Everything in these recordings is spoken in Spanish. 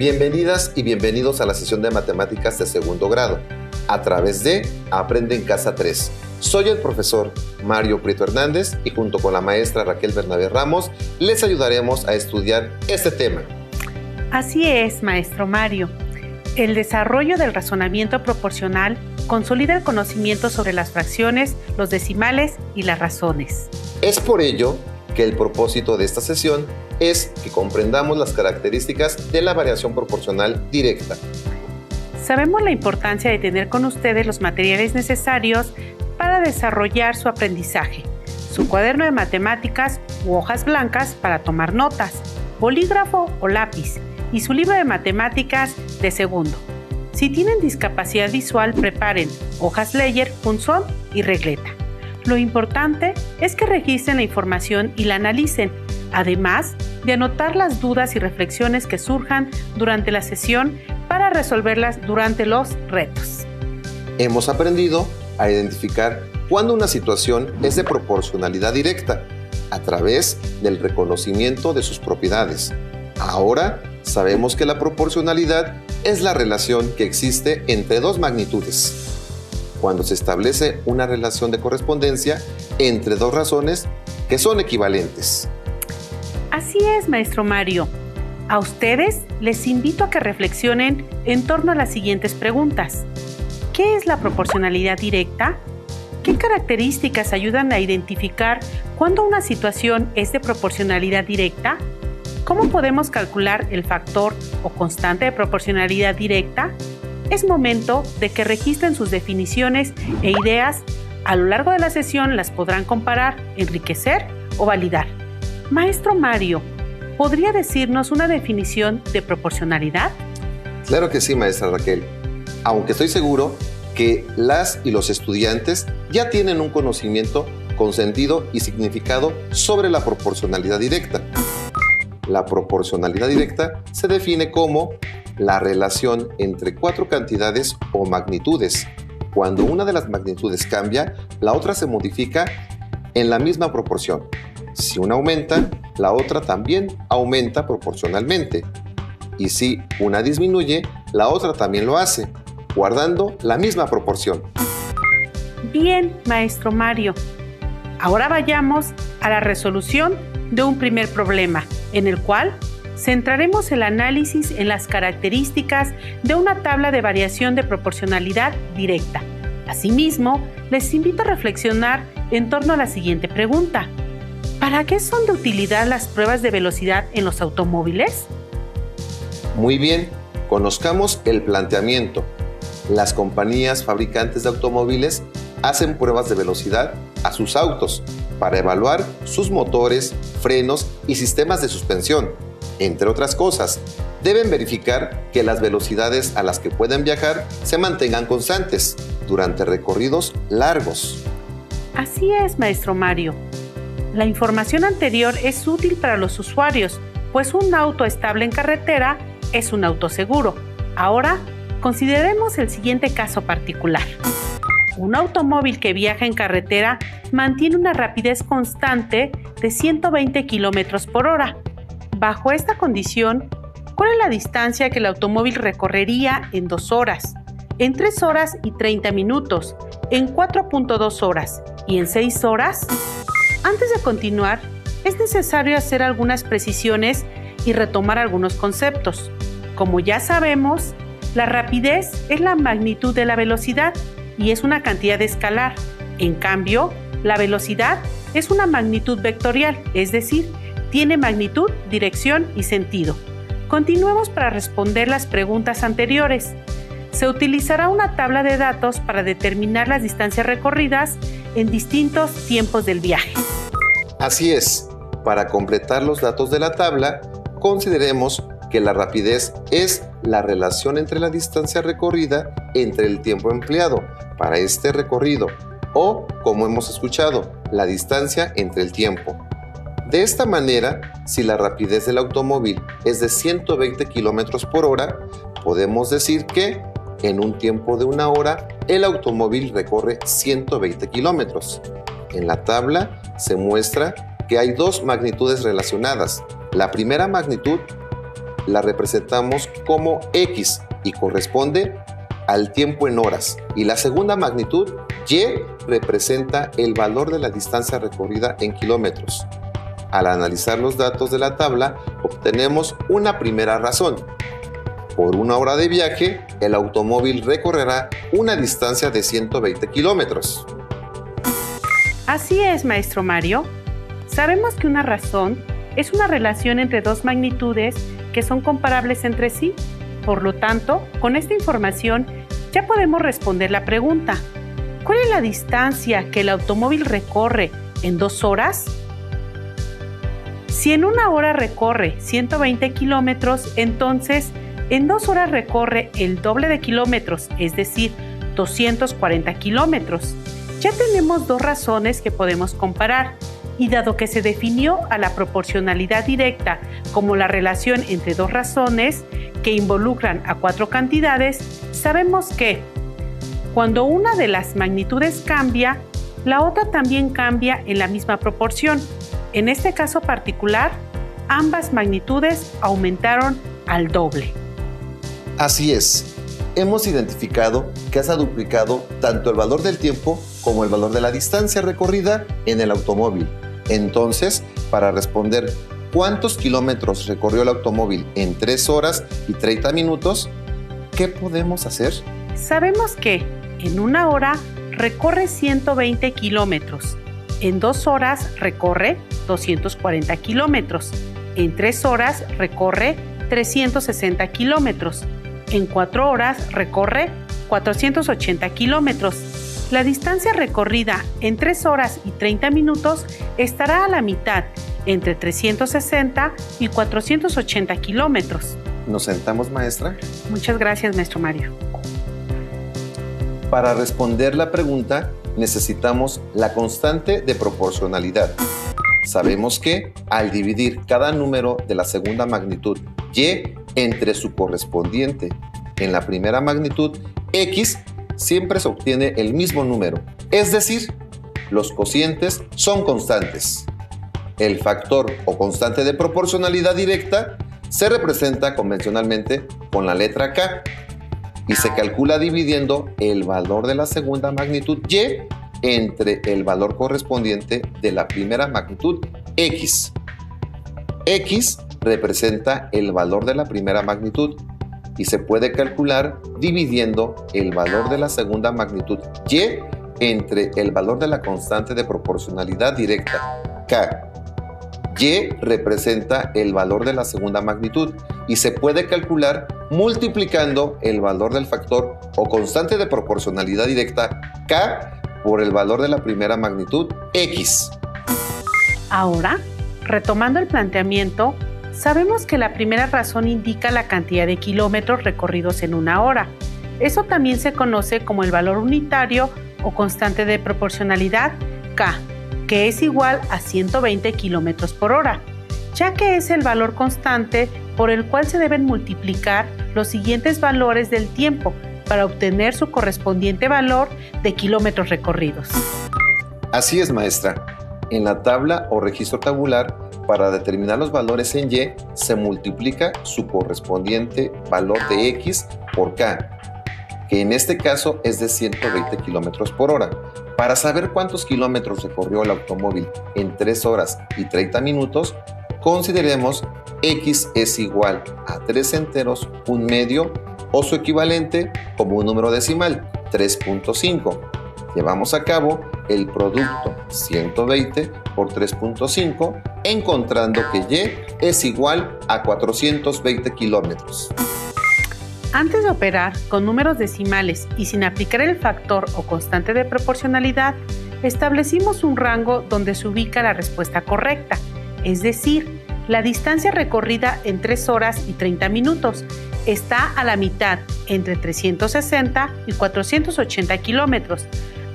Bienvenidas y bienvenidos a la sesión de matemáticas de segundo grado, a través de Aprende en Casa 3. Soy el profesor Mario Prieto Hernández y junto con la maestra Raquel Bernabé Ramos les ayudaremos a estudiar este tema. Así es, maestro Mario. El desarrollo del razonamiento proporcional consolida el conocimiento sobre las fracciones, los decimales y las razones. Es por ello que el propósito de esta sesión es que comprendamos las características de la variación proporcional directa. Sabemos la importancia de tener con ustedes los materiales necesarios para desarrollar su aprendizaje, su cuaderno de matemáticas u hojas blancas para tomar notas, bolígrafo o lápiz y su libro de matemáticas de segundo. Si tienen discapacidad visual, preparen hojas Ledger, punzón y regleta. Lo importante es que registren la información y la analicen, además de anotar las dudas y reflexiones que surjan durante la sesión para resolverlas durante los retos. Hemos aprendido a identificar cuándo una situación es de proporcionalidad directa a través del reconocimiento de sus propiedades. Ahora sabemos que la proporcionalidad es la relación que existe entre dos magnitudes, cuando se establece una relación de correspondencia entre dos razones que son equivalentes. Así es, maestro Mario. A ustedes les invito a que reflexionen en torno a las siguientes preguntas. ¿Qué es la proporcionalidad directa? ¿Qué características ayudan a identificar cuándo una situación es de proporcionalidad directa? ¿Cómo podemos calcular el factor o constante de proporcionalidad directa? Es momento de que registren sus definiciones e ideas. A lo largo de la sesión las podrán comparar, enriquecer o validar. Maestro Mario, ¿podría decirnos una definición de proporcionalidad? Claro que sí, maestra Raquel. Aunque estoy seguro que las y los estudiantes ya tienen un conocimiento con sentido y significado sobre la proporcionalidad directa. La proporcionalidad directa se define como la relación entre cuatro cantidades o magnitudes. Cuando una de las magnitudes cambia, la otra se modifica en la misma proporción. Si una aumenta, la otra también aumenta proporcionalmente. Y si una disminuye, la otra también lo hace, guardando la misma proporción. Bien, maestro Mario. Ahora vayamos a la resolución de un primer problema, en el cual centraremos el análisis en las características de una tabla de variación de proporcionalidad directa. Asimismo, les invito a reflexionar en torno a la siguiente pregunta. ¿Para qué son de utilidad las pruebas de velocidad en los automóviles? Muy bien, conozcamos el planteamiento. Las compañías fabricantes de automóviles hacen pruebas de velocidad a sus autos para evaluar sus motores, frenos y sistemas de suspensión. Entre otras cosas, deben verificar que las velocidades a las que pueden viajar se mantengan constantes durante recorridos largos. Así es, maestro Mario. La información anterior es útil para los usuarios, pues un auto estable en carretera es un auto seguro. Ahora, consideremos el siguiente caso particular. Un automóvil que viaja en carretera mantiene una rapidez constante de 120 km por hora. Bajo esta condición, ¿cuál es la distancia que el automóvil recorrería en 2 horas, en 3 horas y 30 minutos, en 4.2 horas y en 6 horas? Antes de continuar, es necesario hacer algunas precisiones y retomar algunos conceptos. Como ya sabemos, la rapidez es la magnitud de la velocidad y es una cantidad escalar. En cambio, la velocidad es una magnitud vectorial, es decir, tiene magnitud, dirección y sentido. Continuemos para responder las preguntas anteriores. Se utilizará una tabla de datos para determinar las distancias recorridas en distintos tiempos del viaje. Así es, para completar los datos de la tabla, consideremos que la rapidez es la relación entre la distancia recorrida entre el tiempo empleado para este recorrido o, como hemos escuchado, la distancia entre el tiempo. De esta manera, si la rapidez del automóvil es de 120 km por hora, podemos decir que en un tiempo de 1 hora el automóvil recorre 120 kilómetros. En la tabla se muestra que hay dos magnitudes relacionadas. La primera magnitud la representamos como X y corresponde al tiempo en horas. Y la segunda magnitud, Y, representa el valor de la distancia recorrida en kilómetros. Al analizar los datos de la tabla, obtenemos una primera razón. Por 1 hora de viaje, el automóvil recorrerá una distancia de 120 kilómetros. Así es, maestro Mario. Sabemos que una razón es una relación entre dos magnitudes que son comparables entre sí. Por lo tanto, con esta información ya podemos responder la pregunta: ¿cuál es la distancia que el automóvil recorre en 2 horas? Si en 1 hora recorre 120 kilómetros, entonces en 2 horas recorre el doble de kilómetros, es decir, 240 kilómetros. Ya tenemos 2 razones que podemos comparar, y dado que se definió a la proporcionalidad directa como la relación entre 2 razones que involucran a 4 cantidades, sabemos que cuando una de las magnitudes cambia, la otra también cambia en la misma proporción. En este caso particular, ambas magnitudes aumentaron al doble. Así es. Hemos identificado que se ha duplicado tanto el valor del tiempo como el valor de la distancia recorrida en el automóvil. Entonces, para responder cuántos kilómetros recorrió el automóvil en 3 horas y 30 minutos, ¿qué podemos hacer? Sabemos que en 1 hora recorre 120 kilómetros, en 2 horas recorre 240 kilómetros, en 3 horas recorre 360 kilómetros, en 4 horas recorre 480 kilómetros. La distancia recorrida en 3 horas y 30 minutos estará a la mitad, entre 360 y 480 kilómetros. ¿Nos sentamos, maestra? Muchas gracias, maestro Mario. Para responder la pregunta, necesitamos la constante de proporcionalidad. Sabemos que, al dividir cada número de la segunda magnitud Y entre su correspondiente en la primera magnitud X, siempre se obtiene el mismo número. Es decir, los cocientes son constantes. El factor o constante de proporcionalidad directa se representa convencionalmente con la letra K y se calcula dividiendo el valor de la segunda magnitud Y entre el valor correspondiente de la primera magnitud X. X representa el valor de la primera magnitud y se puede calcular dividiendo el valor de la segunda magnitud Y entre el valor de la constante de proporcionalidad directa K. Y representa el valor de la segunda magnitud y se puede calcular multiplicando el valor del factor o constante de proporcionalidad directa K por el valor de la primera magnitud X. Ahora, retomando el planteamiento, sabemos que la primera razón indica la cantidad de kilómetros recorridos en 1 hora. Eso también se conoce como el valor unitario o constante de proporcionalidad K, que es igual a 120 kilómetros por hora, ya que es el valor constante por el cual se deben multiplicar los siguientes valores del tiempo para obtener su correspondiente valor de kilómetros recorridos. Así es, maestra. En la tabla o registro tabular, para determinar los valores en Y, se multiplica su correspondiente valor de X por K, que en este caso es de 120 kilómetros por hora. Para saber cuántos kilómetros recorrió el automóvil en 3 horas y 30 minutos, consideremos X es igual a 3 enteros, 1 medio o su equivalente como un número decimal, 3.5. Llevamos a cabo el producto 120 por 3.5, encontrando que Y es igual a 420 kilómetros. Antes de operar con números decimales y sin aplicar el factor o constante de proporcionalidad, establecimos un rango donde se ubica la respuesta correcta, es decir, la distancia recorrida en 3 horas y 30 minutos está a la mitad, entre 360 y 480 kilómetros.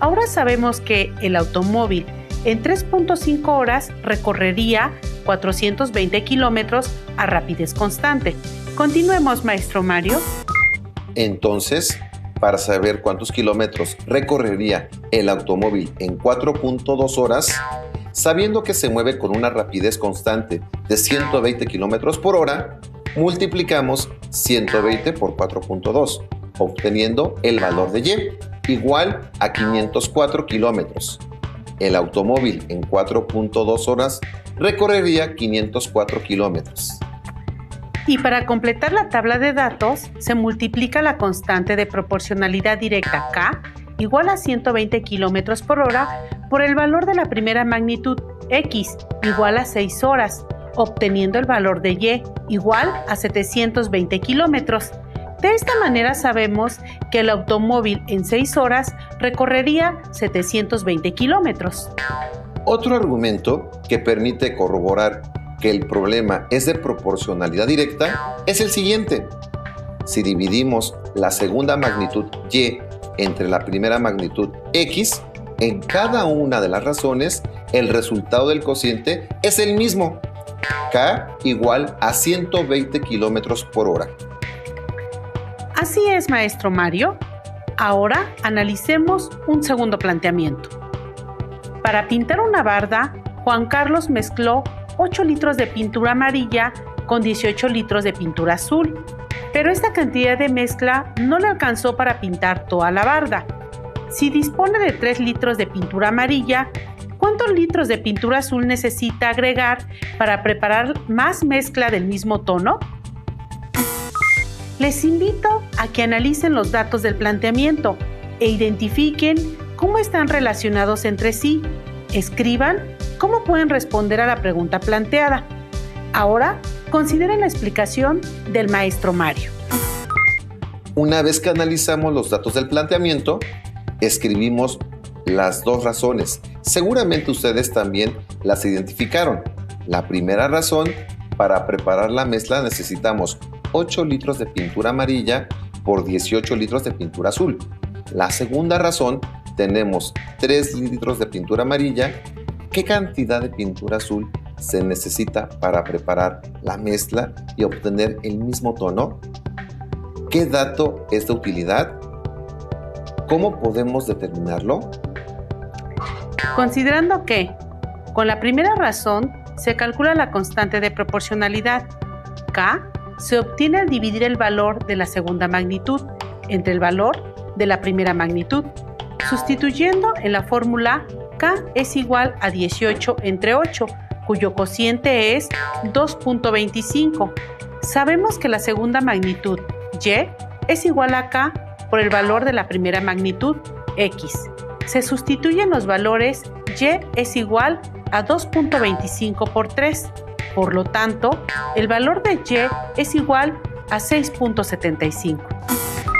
Ahora sabemos que el automóvil en 3.5 horas recorrería 420 kilómetros a rapidez constante. Continuemos, maestro Mario. Entonces, para saber cuántos kilómetros recorrería el automóvil en 4.2 horas, sabiendo que se mueve con una rapidez constante de 120 kilómetros por hora, Multiplicamos 120 por 4.2, obteniendo el valor de Y, igual a 504 kilómetros. El automóvil en 4.2 horas recorrería 504 kilómetros. Y para completar la tabla de datos, se multiplica la constante de proporcionalidad directa K, igual a 120 kilómetros por hora, por el valor de la primera magnitud X, igual a 6 horas, obteniendo el valor de Y, igual a 720 kilómetros. De esta manera sabemos que el automóvil en 6 horas recorrería 720 kilómetros. Otro argumento que permite corroborar que el problema es de proporcionalidad directa es el siguiente. Si dividimos la segunda magnitud Y entre la primera magnitud X, en cada una de las razones, el resultado del cociente es el mismo. K igual a 120 kilómetros por hora. Así es, maestro Mario. Ahora analicemos un segundo planteamiento. Para pintar una barda, Juan Carlos mezcló 8 litros de pintura amarilla con 18 litros de pintura azul, pero esta cantidad de mezcla no le alcanzó para pintar toda la barda. Si dispone de 3 litros de pintura amarilla, ¿cuántos litros de pintura azul necesita agregar para preparar más mezcla del mismo tono? Les invito a que analicen los datos del planteamiento e identifiquen cómo están relacionados entre sí. Escriban cómo pueden responder a la pregunta planteada. Ahora, consideren la explicación del maestro Mario. Una vez que analizamos los datos del planteamiento, escribimos las dos razones. Seguramente ustedes también las identificaron. La primera razón, para preparar la mezcla necesitamos 8 litros de pintura amarilla por 18 litros de pintura azul. La segunda razón, tenemos 3 litros de pintura amarilla. ¿Qué cantidad de pintura azul se necesita para preparar la mezcla y obtener el mismo tono? ¿Qué dato es de utilidad? ¿Cómo podemos determinarlo? Considerando que, con la primera razón, se calcula la constante de proporcionalidad. K se obtiene al dividir el valor de la segunda magnitud entre el valor de la primera magnitud, sustituyendo en la fórmula K es igual a 18 entre 8, cuyo cociente es 2.25. Sabemos que la segunda magnitud, Y, es igual a K por el valor de la primera magnitud, X. Se sustituyen los valores, Y es igual a 2.25 por 3. Por lo tanto, el valor de Y es igual a 6.75.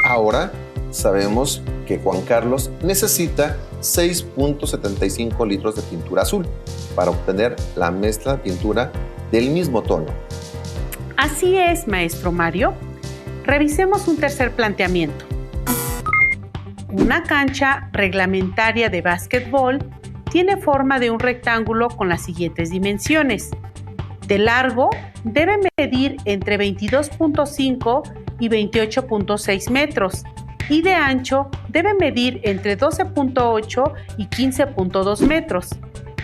Ahora sabemos que Juan Carlos necesita 6.75 litros de pintura azul para obtener la mezcla de pintura del mismo tono. Así es, maestro Mario. Revisemos un tercer planteamiento. Una cancha reglamentaria de básquetbol tiene forma de un rectángulo con las siguientes dimensiones. De largo debe medir entre 22.5 y 28.6 metros y de ancho debe medir entre 12.8 y 15.2 metros.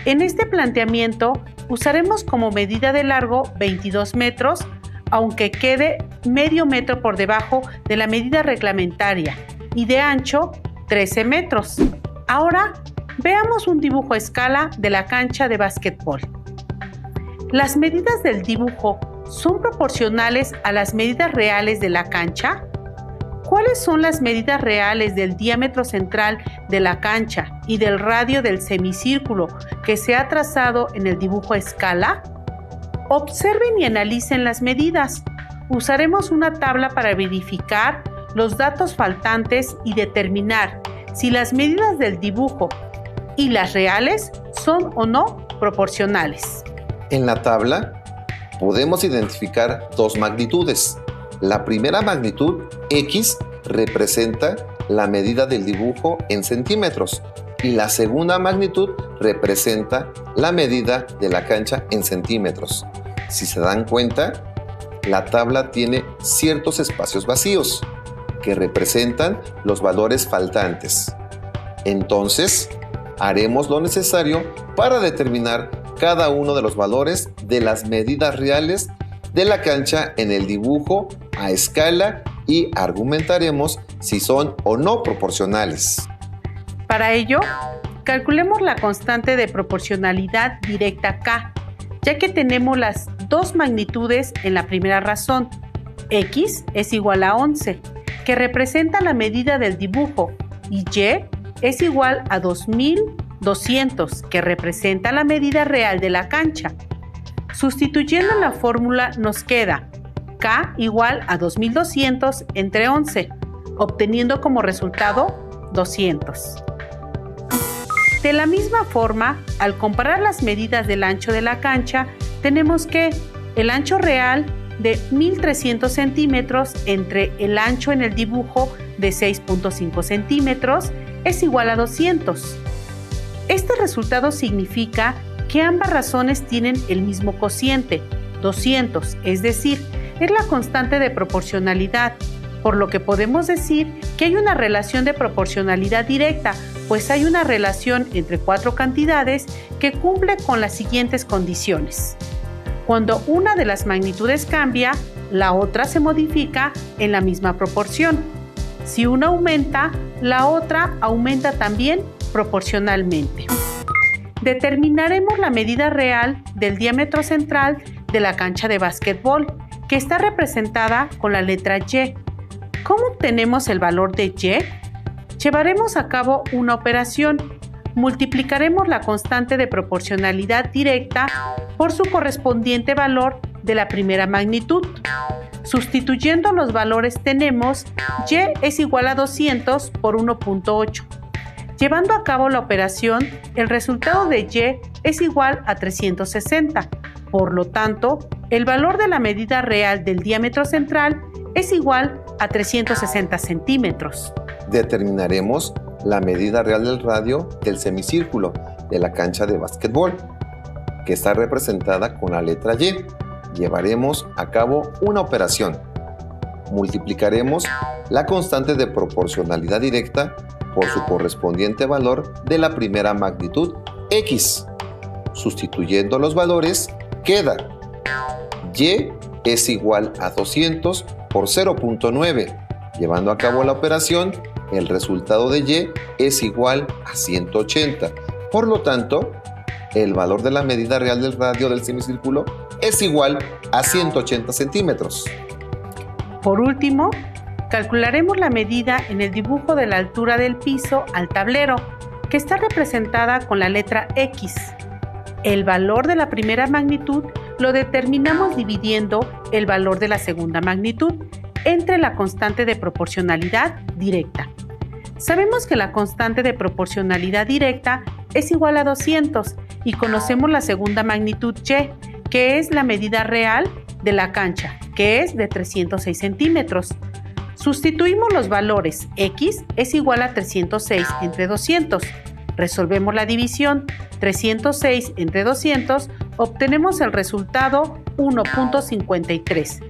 En este planteamiento usaremos como medida de largo 22 metros, aunque quede medio metro por debajo de la medida reglamentaria, y de ancho 13 metros. Ahora veamos un dibujo a escala de la cancha de básquetbol. ¿Las medidas del dibujo son proporcionales a las medidas reales de la cancha? ¿Cuáles son las medidas reales del diámetro central de la cancha y del radio del semicírculo que se ha trazado en el dibujo a escala? Observen y analicen las medidas. Usaremos una tabla para verificar los datos faltantes y determinar si las medidas del dibujo y las reales son o no proporcionales. En la tabla podemos identificar dos magnitudes. La primera magnitud, X, representa la medida del dibujo en centímetros y la segunda magnitud representa la medida de la cancha en centímetros. Si se dan cuenta, la tabla tiene ciertos espacios vacíos que representan los valores faltantes. Entonces, haremos lo necesario para determinar cada uno de los valores de las medidas reales de la cancha en el dibujo a escala y argumentaremos si son o no proporcionales. Para ello, calculemos la constante de proporcionalidad directa K, ya que tenemos las dos magnitudes en la primera razón. X es igual a 11, que representa la medida del dibujo, y Y es igual a 2200, que representa la medida real de la cancha. Sustituyendo en la fórmula nos queda K igual a 2200 entre 11, obteniendo como resultado 200. De la misma forma, al comparar las medidas del ancho de la cancha, tenemos que el ancho real de 1300 centímetros entre el ancho en el dibujo de 6.5 centímetros es igual a 200. Este resultado significa que ambas razones tienen el mismo cociente, 200, es decir, es la constante de proporcionalidad, por lo que podemos decir que hay una relación de proporcionalidad directa, pues hay una relación entre cuatro cantidades que cumple con las siguientes condiciones. Cuando una de las magnitudes cambia, la otra se modifica en la misma proporción. Si una aumenta, la otra aumenta también proporcionalmente. Determinaremos la medida real del diámetro central de la cancha de básquetbol, que está representada con la letra Y. ¿Cómo obtenemos el valor de Y? Llevaremos a cabo una operación. Multiplicaremos la constante de proporcionalidad directa por su correspondiente valor de la primera magnitud. Sustituyendo los valores tenemos Y es igual a 200 por 1.8. Llevando a cabo la operación, el resultado de Y es igual a 360. Por lo tanto, el valor de la medida real del diámetro central es igual a 360 centímetros. Determinaremos la medida real del radio del semicírculo de la cancha de básquetbol, que está representada con la letra Y. Llevaremos a cabo una operación. Multiplicaremos la constante de proporcionalidad directa por su correspondiente valor de la primera magnitud, X. Sustituyendo los valores, queda Y es igual a 200 por 0.9. Llevando a cabo la operación, el resultado de Y es igual a 180. Por lo tanto, el valor de la medida real del radio del semicírculo es igual a 180 centímetros. Por último, calcularemos la medida en el dibujo de la altura del piso al tablero, que está representada con la letra X. El valor de la primera magnitud lo determinamos dividiendo el valor de la segunda magnitud entre la constante de proporcionalidad directa. Sabemos que la constante de proporcionalidad directa es igual a 200 y conocemos la segunda magnitud Y, que es la medida real de la cancha, que es de 306 centímetros. Sustituimos los valores. X es igual a 306 entre 200. Resolvemos la división. 306 entre 200, obtenemos el resultado 1.53.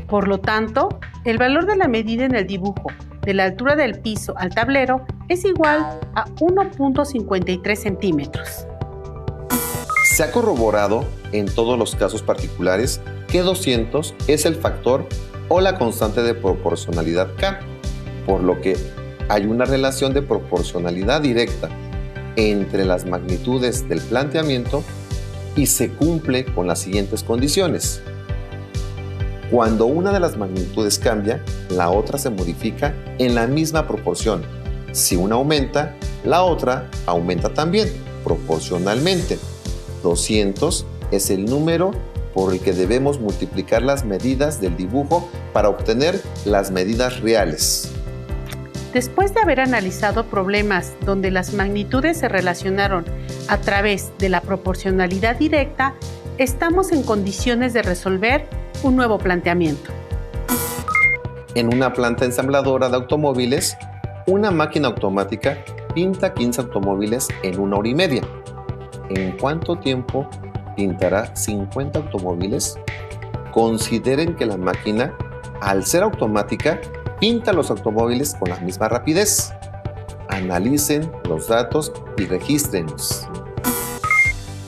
Por lo tanto, el valor de la medida en el dibujo de la altura del piso al tablero es igual a 1.53 centímetros. Se ha corroborado en todos los casos particulares que 200 es el factor o la constante de proporcionalidad K, por lo que hay una relación de proporcionalidad directa entre las magnitudes del planteamiento y se cumple con las siguientes condiciones. Cuando una de las magnitudes cambia, la otra se modifica en la misma proporción. Si una aumenta, la otra aumenta también, proporcionalmente. 200 es el número por el que debemos multiplicar las medidas del dibujo para obtener las medidas reales. Después de haber analizado problemas donde las magnitudes se relacionaron a través de la proporcionalidad directa, estamos en condiciones de resolver un nuevo planteamiento. En una planta ensambladora de automóviles, una máquina automática pinta 15 automóviles en 1 hora y media. ¿En cuánto tiempo pintará 50 automóviles? Consideren que la máquina, al ser automática, pinta los automóviles con la misma rapidez. Analicen los datos y regístrenlos.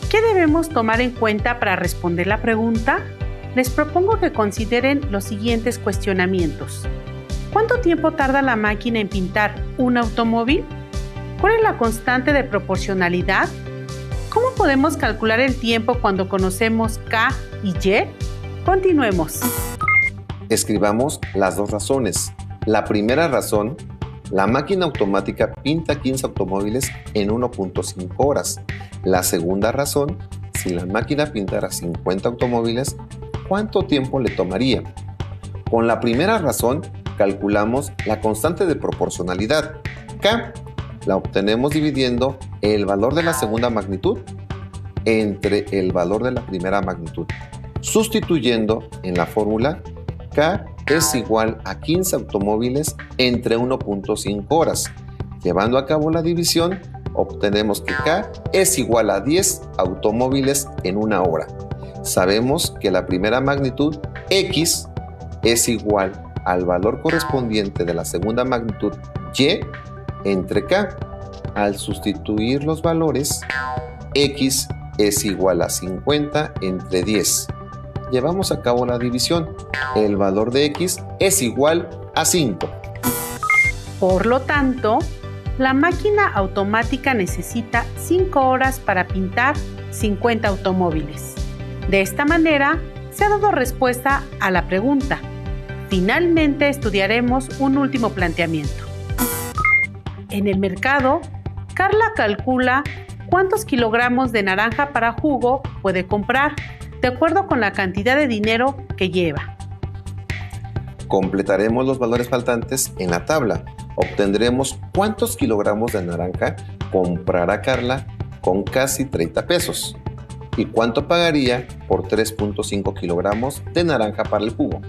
¿Qué debemos tomar en cuenta para responder la pregunta? les propongo que consideren los siguientes cuestionamientos. ¿Cuánto tiempo tarda la máquina en pintar un automóvil? ¿Cuál es la constante de proporcionalidad? ¿Cómo podemos calcular el tiempo cuando conocemos K y Y? Continuemos. Escribamos las dos razones. La primera razón, la máquina automática pinta 15 automóviles en 1.5 horas. La segunda razón, si la máquina pintara 50 automóviles, ¿cuánto tiempo le tomaría? Con la primera razón, calculamos la constante de proporcionalidad. K la obtenemos dividiendo el valor de la segunda magnitud entre el valor de la primera magnitud. Sustituyendo en la fórmula, K es igual a 15 automóviles entre 1.5 horas. Llevando a cabo la división, obtenemos que K es igual a 10 automóviles en una hora. Sabemos que la primera magnitud, X, es igual al valor correspondiente de la segunda magnitud, Y, entre K. Al sustituir los valores, X es igual a 50 entre 10. Llevamos a cabo la división. El valor de X es igual a 5. Por lo tanto, la máquina automática necesita 5 horas para pintar 50 automóviles. De esta manera, se ha dado respuesta a la pregunta. Finalmente, estudiaremos un último planteamiento. En el mercado, Carla calcula cuántos kilogramos de naranja para jugo puede comprar, de acuerdo con la cantidad de dinero que lleva. Completaremos los valores faltantes en la tabla. Obtendremos cuántos kilogramos de naranja comprará Carla con casi 30 pesos y cuánto pagaría por 3.5 kilogramos de naranja para el jugo.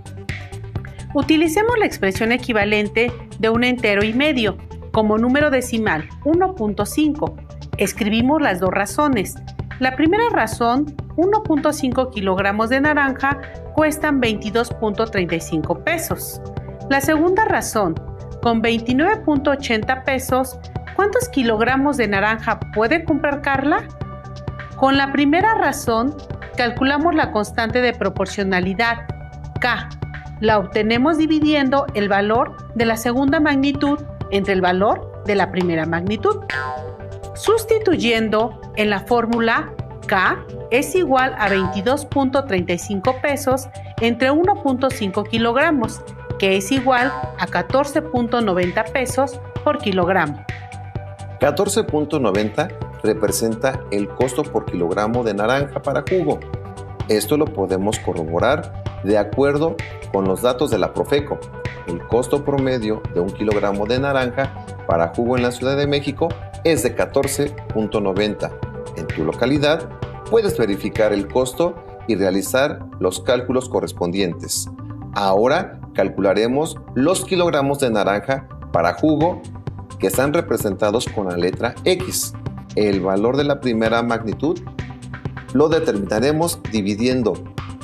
Utilicemos la expresión equivalente de un entero y medio como número decimal, 1.5. Escribimos las dos razones. La primera razón, 1.5 kilogramos de naranja cuestan 22.35 pesos. La segunda razón, con 29.80 pesos, ¿cuántos kilogramos de naranja puede comprar Carla? Con la primera razón, calculamos la constante de proporcionalidad, K. La obtenemos dividiendo el valor de la segunda magnitud entre el valor de la primera magnitud. Sustituyendo en la fórmula, K es igual a 22.35 pesos entre 1.5 kilogramos, que es igual a 14.90 pesos por kilogramo. 14.90 representa el costo por kilogramo de naranja para jugo. Esto lo podemos corroborar de acuerdo con los datos de la Profeco. El costo promedio de 1 kilogramo de naranja para jugo en la Ciudad de México es de 14.90. En tu localidad puedes verificar el costo y realizar los cálculos correspondientes. Ahora calcularemos los kilogramos de naranja para jugo que están representados con la letra X. El valor de la primera magnitud lo determinaremos dividiendo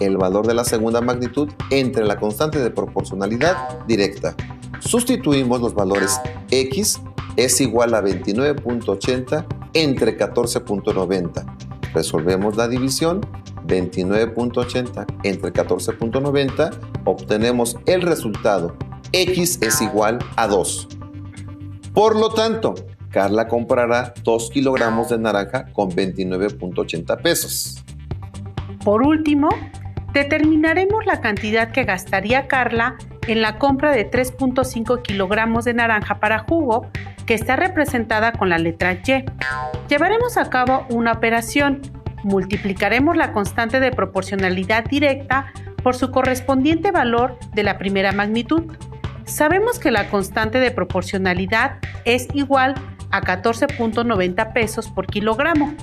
el valor de la segunda magnitud entre la constante de proporcionalidad directa. Sustituimos los valores X es igual a 29.80 entre 14.90. Resolvemos la división. 29.80 entre 14.90, obtenemos el resultado. X es igual a 2. Por lo tanto, Carla comprará 2 kilogramos de naranja con 29.80 pesos. Por último, determinaremos la cantidad que gastaría Carla en la compra de 3.5 kilogramos de naranja para jugo, que está representada con la letra Y. Llevaremos a cabo una operación. Multiplicaremos la constante de proporcionalidad directa por su correspondiente valor de la primera magnitud. Sabemos que la constante de proporcionalidad es igual a 14.90 pesos por kilogramo.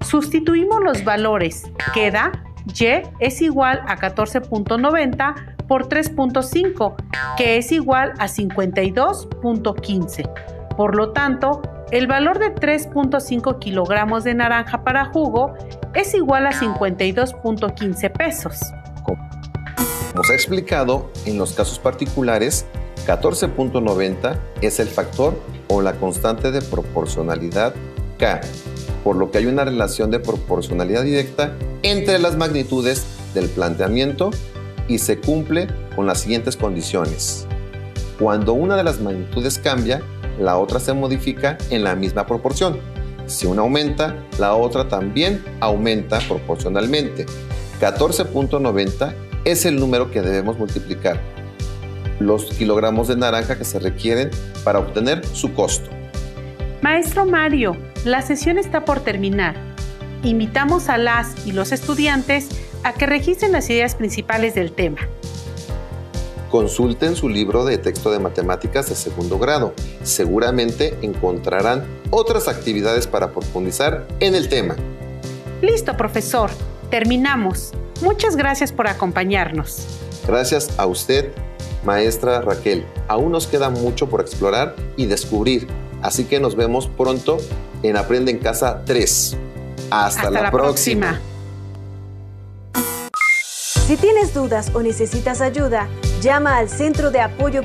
Sustituimos los valores. Queda Y es igual a 14.90 por 3.5, que es igual a 52.15. Por lo tanto, el valor de 3.5 kilogramos de naranja para jugo es igual a 52.15 pesos. Como se ha explicado, en los casos particulares, 14.90 es el factor o la constante de proporcionalidad K, por lo que hay una relación de proporcionalidad directa entre las magnitudes del planteamiento y se cumple con las siguientes condiciones. Cuando una de las magnitudes cambia, la otra se modifica en la misma proporción. Si una aumenta, la otra también aumenta proporcionalmente. 14.90 es el número que debemos multiplicar los kilogramos de naranja que se requieren para obtener su costo. Maestro Mario, la sesión está por terminar. Invitamos a las y los estudiantes a que registren las ideas principales del tema. Consulten su libro de texto de matemáticas de segundo grado. Seguramente encontrarán otras actividades para profundizar en el tema. Listo, profesor. Terminamos. Muchas gracias por acompañarnos. Gracias a usted, maestra Raquel. Aún nos queda mucho por explorar y descubrir. Así que nos vemos pronto en Aprende en Casa 3. Hasta la próxima. Si tienes dudas o necesitas ayuda, llama al Centro de Apoyo